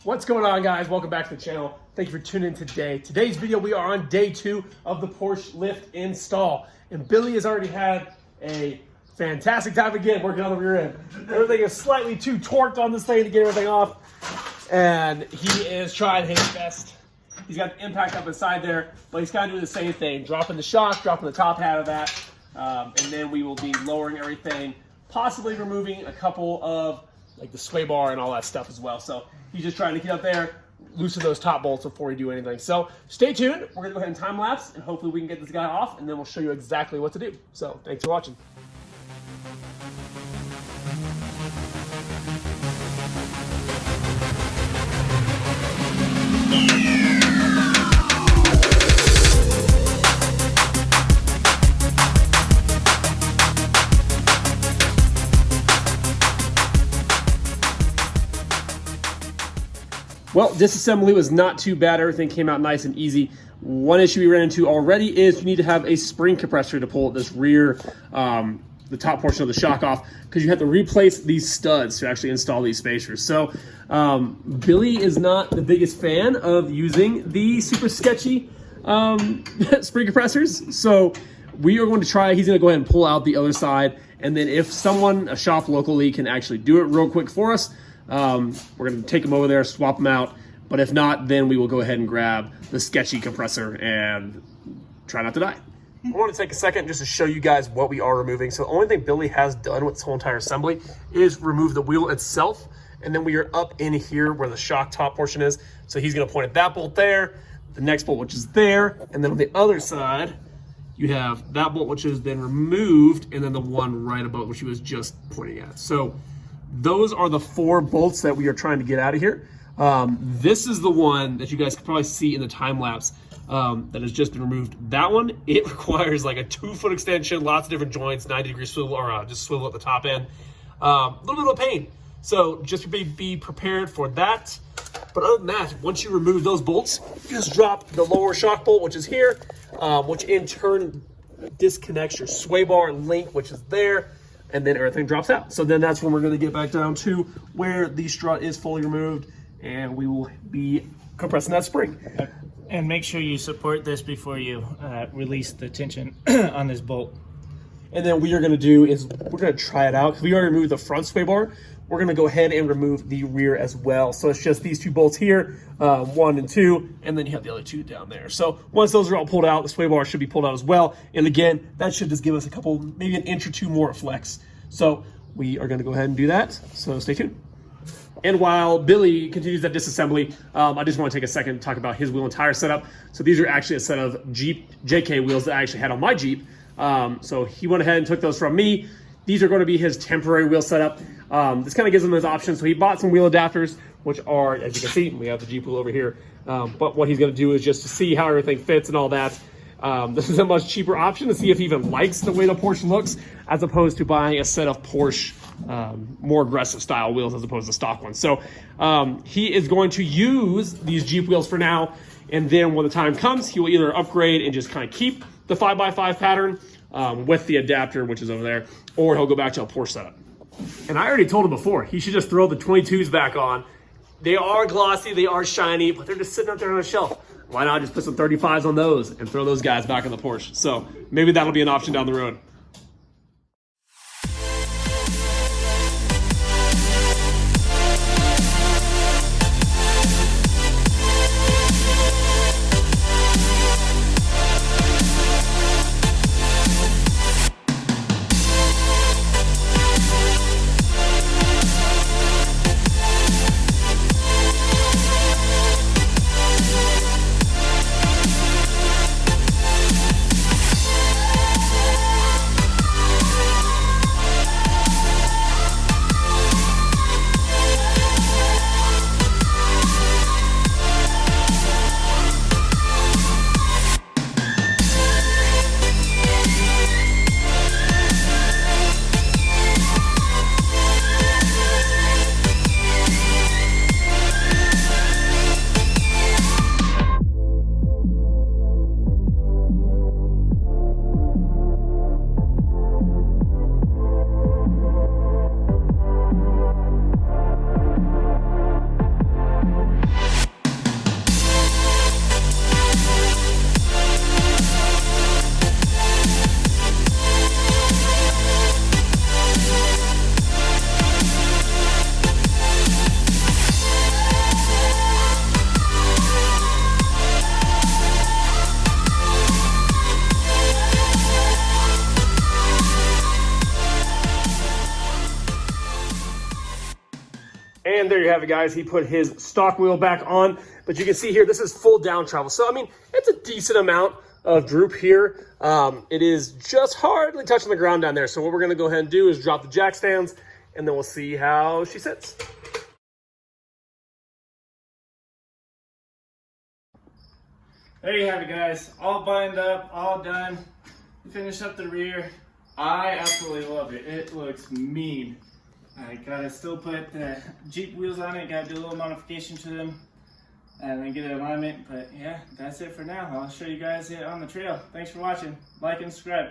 What's going on, guys? Welcome back to the channel. Thank you for tuning in today. Today's video, we are on day 2 of the Porsche lift install. And Billy has already had a fantastic time again working on the rear end. Everything is slightly too torqued on this thing to get everything off. And he is trying his best. He's got the impact up inside there, but he's kind of doing the same thing. Dropping the shock, dropping the top hat of that. And then we will be lowering everything, possibly removing a couple of like the sway bar and all that stuff as well. So he's just trying to get up there, loosen those top bolts before we do anything. So stay tuned. We're gonna go ahead and time lapse, and hopefully we can get this guy off, and then we'll show you exactly what to do. So thanks for watching. Well, disassembly was not too bad. Everything came out nice and easy. One issue we ran into already is you need to have a spring compressor to pull this rear, the top portion of the shock off, because you have to replace these studs to actually install these spacers. So Billy is not the biggest fan of using the super sketchy spring compressors. So we are going to try, he's going to go ahead and pull out the other side. And then if someone, a shop locally, can actually do it real quick for us, we're going to take them over there, swap them out. But if not, then we will go ahead and grab the sketchy compressor and try not to die. I want to take a second just to show you guys what we are removing. So the only thing Billy has done with this whole entire assembly is remove the wheel itself. And then we are up in here where the shock top portion is. So he's going to point at that bolt there, the next bolt, which is there. And then on the other side, you have that bolt, which has been removed, and then the one right above, which he was just pointing at. So those are the 4 bolts that we are trying to get out of here. This is the one that you guys can probably see in the time lapse that has just been removed. That one, it requires like a 2-foot extension, lots of different joints, 90-degree swivel, or just swivel at the top end. A little bit of pain. So just be prepared for that. But other than that, once you remove those bolts, you just drop the lower shock bolt, which is here, which in turn disconnects your sway bar and link, which is there. And then everything drops out. So then that's when we're gonna get back down to where the strut is fully removed, and we will be compressing that spring. And make sure you support this before you release the tension on this bolt. And then what we are gonna do is we're gonna try it out. We already removed the front sway bar. We're gonna go ahead and remove the rear as well. So it's just these 2 bolts here, 1 and 2, and then you have the other 2 down there. So once those are all pulled out, the sway bar should be pulled out as well. And again, that should just give us a couple, maybe an inch or 2 more of flex. So we are gonna go ahead and do that. So stay tuned. And while Billy continues that disassembly, I just want to take a second to talk about his wheel and tire setup. So these are actually a set of Jeep JK wheels that I actually had on my Jeep. So he went ahead and took those from me. These are going to be his temporary wheel setup. This kind of gives him those options. So he bought some wheel adapters, which are, as you can see, we have the Jeep wheel over here. But what he's going to do is just to see how everything fits and all that. This is a much cheaper option to see if he even likes the way the Porsche looks, as opposed to buying a set of Porsche more aggressive style wheels as opposed to stock ones. So he is going to use these Jeep wheels for now, and then when the time comes, he will either upgrade and just kind of keep the 5x5 pattern with the adapter, which is over there, or he'll go back to a Porsche setup. And I already told him before, he should just throw the 22s back on. They are glossy, they are shiny, but they're just sitting up there on a shelf. Why not just put some 35s on those and throw those guys back in the Porsche? So maybe that'll be an option down the road. And there you have it, guys. He put his stock wheel back on, but you can see here, this is full down travel. So, I mean, it's a decent amount of droop here. It is just hardly touching the ground down there. So what we're gonna go ahead and do is drop the jack stands, and then we'll see how she sits. There you have it, guys. All buttoned up, all done. Finish up the rear. I absolutely love it. It looks mean. I gotta still put the Jeep wheels on it. Gotta do a little modification to them and then get an alignment. But yeah, that's it for now. I'll show you guys it on the trail. Thanks for watching. Like and subscribe.